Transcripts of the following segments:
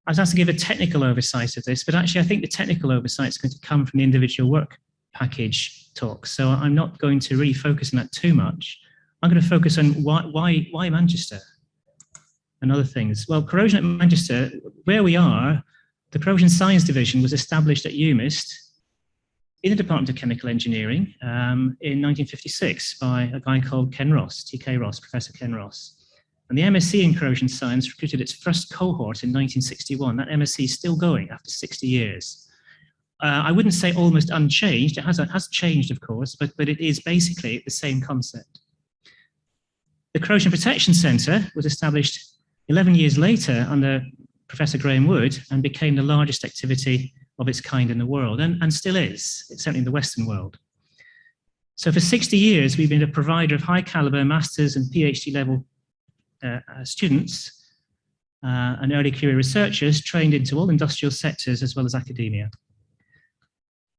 I was asked to give a technical oversight of this, but actually I think the technical oversight is going to come from the individual work package talk. So I'm not going to really focus on that too much. I'm going to focus on why Manchester and other things. Well, corrosion at Manchester, where we are, the Corrosion Science Division was established at UMIST in the Department of Chemical Engineering in 1956 by a guy called Ken Ross, TK Ross, Professor Ken Ross. And the MSc in Corrosion Science recruited its first cohort in 1961. That MSc is still going after 60 years. I wouldn't say almost unchanged. It has changed, of course, but it is basically the same concept. The Corrosion Protection Centre was established 11 years later under Professor Graham Wood and became the largest activity of its kind in the world, and still is, certainly in the Western world. So for 60 years, we've been a provider of high caliber master's and PhD level students and early career researchers trained into all industrial sectors as well as academia.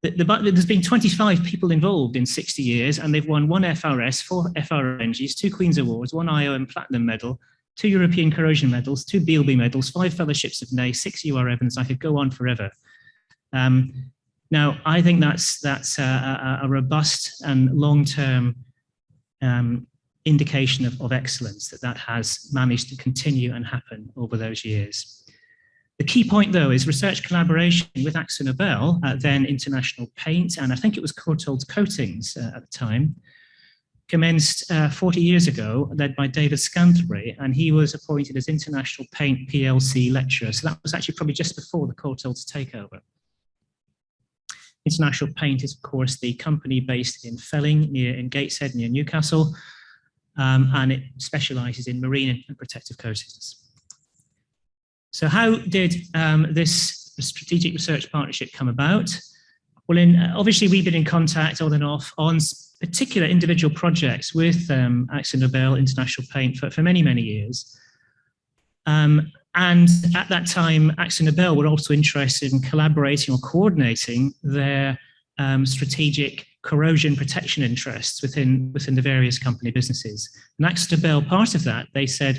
There's been 25 people involved in 60 years, and they've won 1 FRS, 4 FRNGs, 2 Queen's Awards, 1 IOM Platinum Medal, 2 European Corrosion Medals, 2 BLB Medals, 5 Fellowships of NAE, 6 UR Evans. I could go on forever. Now, I think that's a robust and long-term indication of excellence that has managed to continue and happen over those years. The key point, though, is research collaboration with AkzoNobel, then International Paint, and I think it was Untitled Coatings at the time, commenced 40 years ago, led by David Scantlebury, and he was appointed as International Paint PLC lecturer. So that was actually probably just before the Courtaulds takeover. International Paint is, of course, the company based in Felling, in Gateshead, near Newcastle, and it specialises in marine and protective coatings. So how did this strategic research partnership come about? Well, obviously, we've been in contact on and off on particular individual projects with AkzoNobel, International Paint for many, many years. And at that time, AkzoNobel were also interested in collaborating or coordinating their strategic corrosion protection interests within the various company businesses. And AkzoNobel, part of that, they said,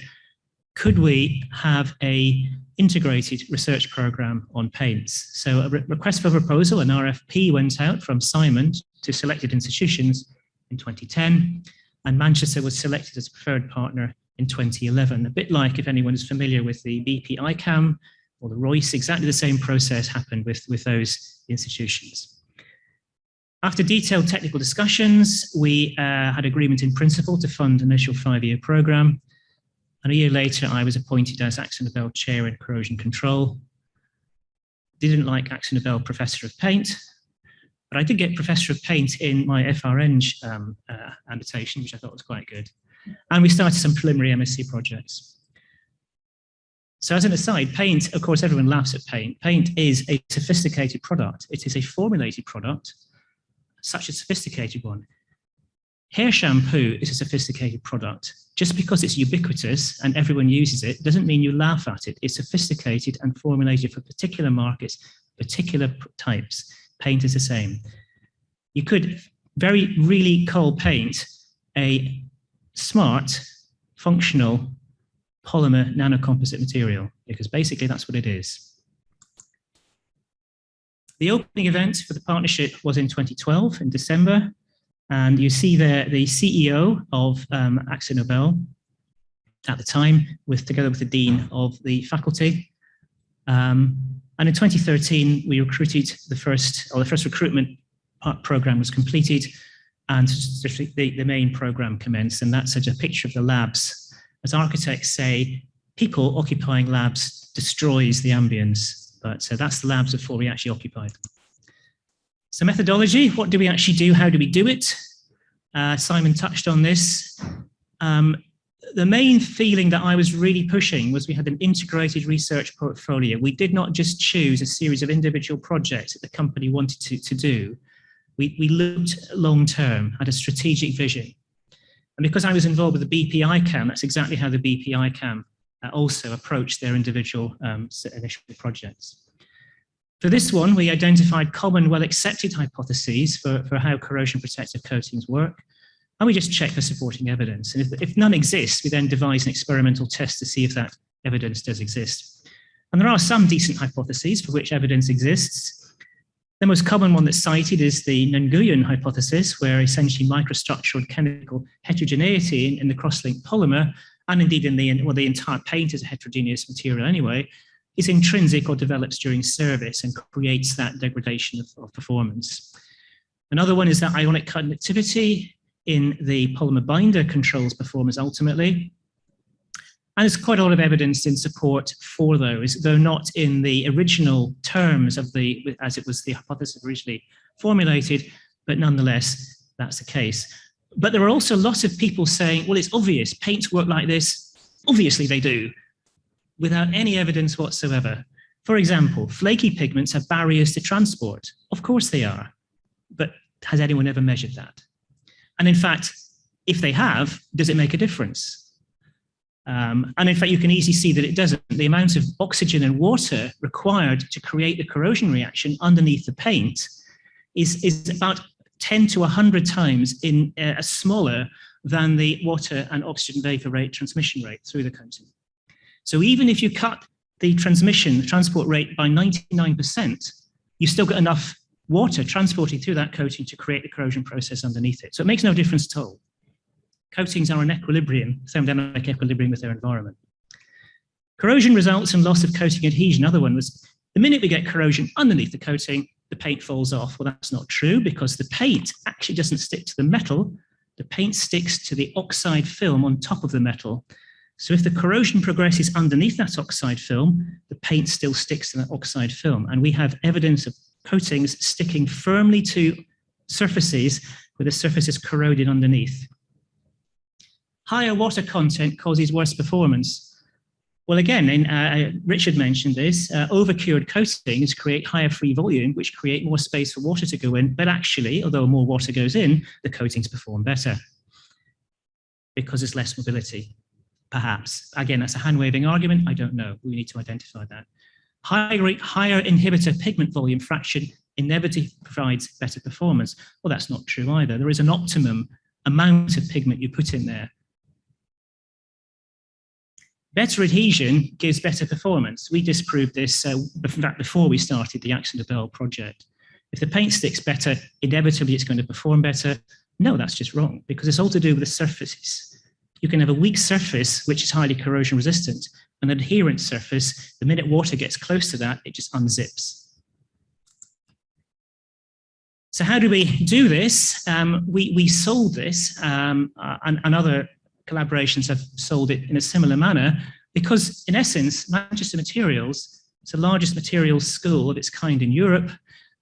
could we have a integrated research program on paints? So a request for proposal, an RFP, went out from Simon to selected institutions in 2010, and Manchester was selected as a preferred partner in 2011. A bit like, if anyone is familiar with the BP ICAM or the Royce, exactly the same process happened with those institutions. After detailed technical discussions, we had agreement in principle to fund an initial 5-year program. And a year later, I was appointed as AkzoNobel Chair in Corrosion Control. Didn't like AkzoNobel Professor of Paint, but I did get Professor of Paint in my FRNG annotation, which I thought was quite good. And we started some preliminary MSc projects. So as an aside, paint, of course, everyone laughs at paint. Paint is a sophisticated product. It is a formulated product, such a sophisticated one. Hair shampoo is a sophisticated product. Just because it's ubiquitous and everyone uses it doesn't mean you laugh at it. It's sophisticated and formulated for particular markets, particular types. Paint is the same. You could really call paint a smart, functional polymer nanocomposite material, because basically that's what it is. The opening event for the partnership was in 2012, in December. And you see there the CEO of AkzoNobel at the time, together with the Dean of the faculty. And in 2013, we recruited the first recruitment program was completed, and the main program commenced. And that's a picture of the labs. As architects say, people occupying labs destroys the ambience, but that's the labs before we actually occupied them. So methodology, what do we actually do? How do we do it? Simon touched on this. The main feeling that I was really pushing was we had an integrated research portfolio. We did not just choose a series of individual projects that the company wanted to do. We looked long-term, had a strategic vision. And because I was involved with the BP ICAM, that's exactly how the BP ICAM also approached their individual initial projects. For this one, we identified common, well-accepted hypotheses for how corrosion protective coatings work, and we just checked for supporting evidence. And if none exists, we then devise an experimental test to see if that evidence does exist. And there are some decent hypotheses for which evidence exists. The most common one that's cited is the Nguyen Hypothesis, where essentially microstructural chemical heterogeneity in the cross-linked polymer, and indeed in the entire paint is a heterogeneous material anyway, is intrinsic or develops during service and creates that degradation of performance. Another one is that ionic conductivity in the polymer binder controls performance ultimately. And there's quite a lot of evidence in support for those, though not in the original terms of as it was the hypothesis originally formulated, but nonetheless, that's the case. But there are also lots of people saying, well, it's obvious, paints work like this. Obviously they do, without any evidence whatsoever. For example, flaky pigments have barriers to transport. Of course they are, but has anyone ever measured that? And in fact, if they have, does it make a difference? And in fact, you can easily see that it doesn't. The amount of oxygen and water required to create the corrosion reaction underneath the paint is about 10 to 100 times smaller than the water and oxygen vapor rate transmission rate through the coating. So even if you cut the transport rate by 99%, you still got enough water transporting through that coating to create the corrosion process underneath it. So it makes no difference at all. Coatings are in equilibrium, thermodynamic equilibrium with their environment. Corrosion results in loss of coating adhesion. Another one was the minute we get corrosion underneath the coating, the paint falls off. Well, that's not true because the paint actually doesn't stick to the metal. The paint sticks to the oxide film on top of the metal. So if the corrosion progresses underneath that oxide film, the paint still sticks to that oxide film. And we have evidence of coatings sticking firmly to surfaces where the surface is corroded underneath. Higher water content causes worse performance. Well, again, Richard mentioned this, overcured coatings create higher free volume, which create more space for water to go in. But actually, although more water goes in, the coatings perform better because there's less mobility, perhaps. Again, that's a hand-waving argument. I don't know. We need to identify that. Higher inhibitor pigment volume fraction inevitably provides better performance. Well, that's not true either. There is an optimum amount of pigment you put in there. Better adhesion gives better performance. We disproved this, in fact, before we started the AkzoNobel project. If the paint sticks better, inevitably it's going to perform better. No, that's just wrong, because it's all to do with the surfaces. You can have a weak surface, which is highly corrosion resistant, an adherent surface. The minute water gets close to that, it just unzips. So how do we do this? We solve this, and other collaborations have solved it in a similar manner, because in essence, Manchester Materials is the largest materials school of its kind in Europe,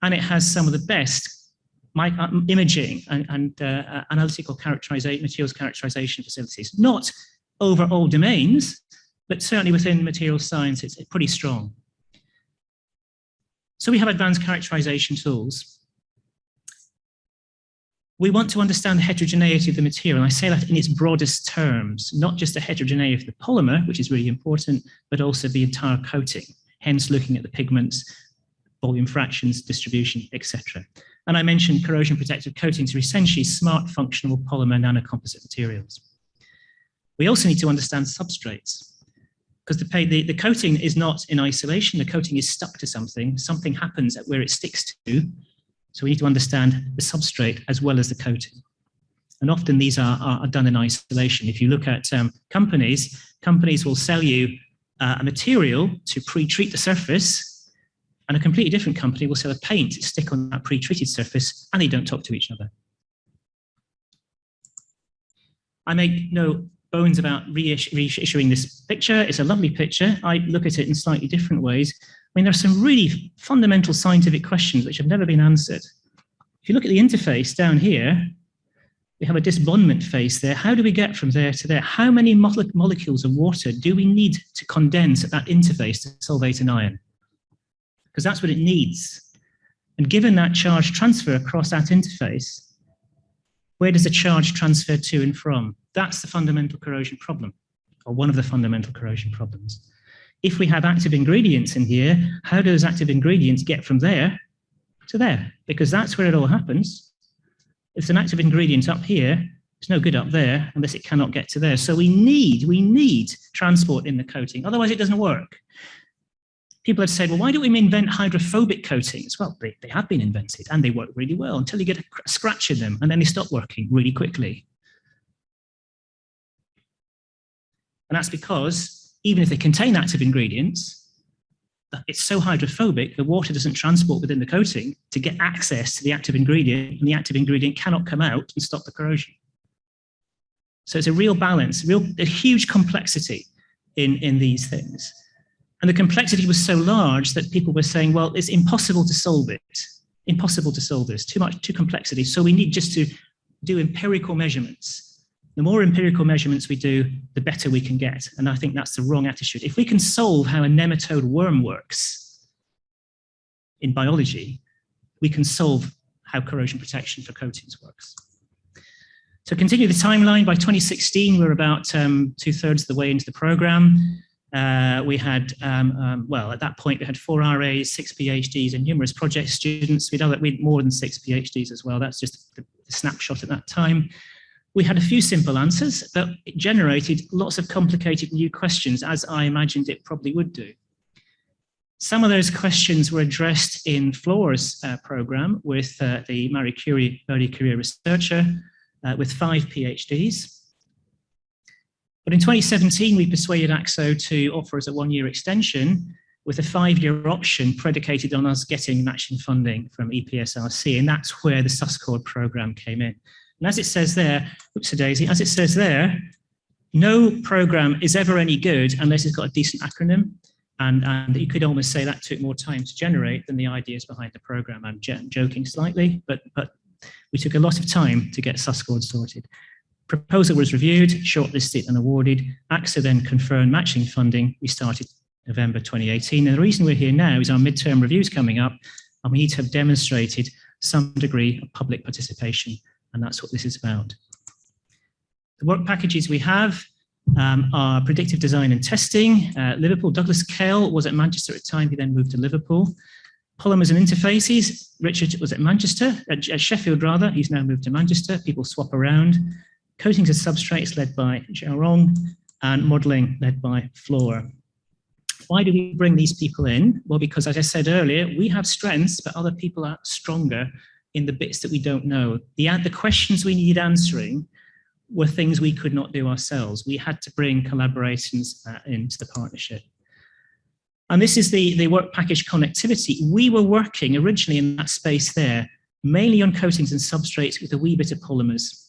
and it has some of the best imaging and analytical materials characterization facilities, not over all domains, but certainly within materials science, it's pretty strong. So we have advanced characterization tools. We want to understand the heterogeneity of the material. And I say that in its broadest terms, not just the heterogeneity of the polymer, which is really important, but also the entire coating, hence looking at the pigments, volume fractions, distribution, etc. And I mentioned corrosion protective coatings are essentially smart functional polymer nanocomposite materials. We also need to understand substrates, because the coating is not in isolation. The coating is stuck to something. Something happens at where it sticks to. So we need to understand the substrate as well as the coating. And often these are done in isolation. If you look at companies will sell you a material to pre-treat the surface, and a completely different company will sell a paint to stick on that pre-treated surface, and they don't talk to each other. I make no bones about reissuing this picture. It's a lovely picture. I look at it in slightly different ways. I mean, there are some really fundamental scientific questions which have never been answered. If you look at the interface down here, we have a disbondment phase there. How do we get from there to there? How many molecules of water do we need to condense at that interface to solvate an ion? Because that's what it needs. And given that charge transfer across that interface, where does the charge transfer to and from? That's the fundamental corrosion problem, or one of the fundamental corrosion problems. If we have active ingredients in here, how do those active ingredients get from there to there? Because that's where it all happens. If it's an active ingredient up here, it's no good up there unless it cannot get to there. So we need transport in the coating, otherwise it doesn't work. people have said, well, why don't we invent hydrophobic coatings? Well, they have been invented and they work really well until you get a scratch in them and then they stop working really quickly. And that's because even if they contain active ingredients, it's so hydrophobic, the water doesn't transport within the coating to get access to the active ingredient, and the active ingredient cannot come out and stop the corrosion. So it's a real balance, a huge complexity in these things. And the complexity was so large that people were saying, well, it's impossible to solve it. Impossible to solve this, too complexity. So we need just to do empirical measurements. The more empirical measurements we do, the better we can get. And I think that's the wrong attitude. If we can solve how a nematode worm works in biology, we can solve how corrosion protection for coatings works. So continue the timeline. By 2016, we're about 2/3 of the way into the program. We had, well, at that point, we had 4 RAs, 6 PhDs, and numerous project students. We'd more than 6 PhDs as well. That's just the snapshot at that time. We had a few simple answers, but it generated lots of complicated new questions, as I imagined it probably would do. Some of those questions were addressed in Flora's program with the Marie Curie early career researcher with 5 PhDs. But in 2017, we persuaded Akzo to offer us a 1-year extension with a 5-year option predicated on us getting matching funding from EPSRC, and that's where the SusCoRD program came in. And as it says there, oops, Daisy, as it says there, no program is ever any good unless it's got a decent acronym. And you could almost say that took more time to generate than the ideas behind the program. I'm joking slightly, but we took a lot of time to get SusCoRD sorted. Proposal was reviewed, shortlisted and awarded. Akzo then confirmed matching funding. We started November 2018. And the reason we're here now is our midterm review's coming up, and we need to have demonstrated some degree of public participation. And that's what this is about. The work packages we have are predictive design and testing. Liverpool, Douglas Kell was at Manchester at the time, he then moved to Liverpool. Polymers and interfaces, Richard was at Manchester, at Sheffield rather, he's now moved to Manchester, people swap around. Coatings and substrates led by Xiaorong, and modelling led by Flora. Why do we bring these people in? Well, because as I said earlier, we have strengths, but other people are stronger in the bits that we don't know. The questions we needed answering were things we could not do ourselves. We had to bring collaborations into the partnership. And this is the work package connectivity. We were working originally in that space there, mainly on coatings and substrates with a wee bit of polymers.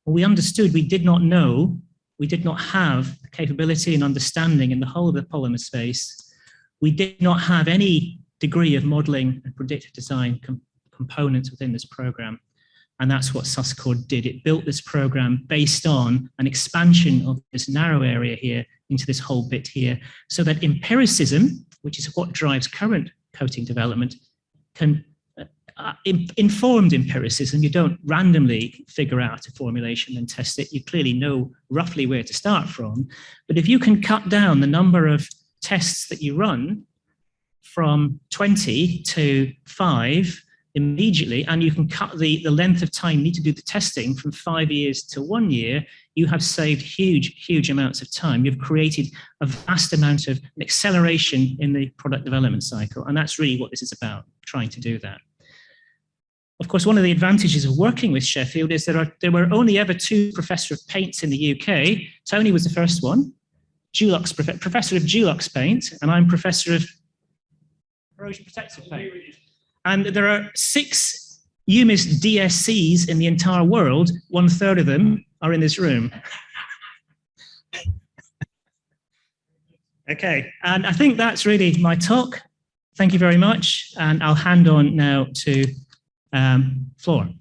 We understood we did not know, we did not have the capability and understanding in the whole of the polymer space. We did not have any degree of modeling and predictive design components within this program. And that's what SusCoRD did. It built this program based on an expansion of this narrow area here into this whole bit here, so that empiricism, which is what drives current coating development, can informed empiricism. You don't randomly figure out a formulation and test it. You clearly know roughly where to start from. But if you can cut down the number of tests that you run from 20 to 5 immediately, and you can cut the length of time you need to do the testing from 5 years to 1 year, you have saved huge amounts of time. You've created a vast amount of acceleration in the product development cycle. And that's really what this is about, trying to do that. Of course, one of the advantages of working with Sheffield is there were only ever 2 professors of paints in the UK. Tony was the first one, professor of Dulux paint, and I'm professor of corrosion protective paint. And there are 6 UMIS DSCs in the entire world. 1/3 of them are in this room. Okay, and I think that's really my talk. Thank you very much. And I'll hand on now to Flora.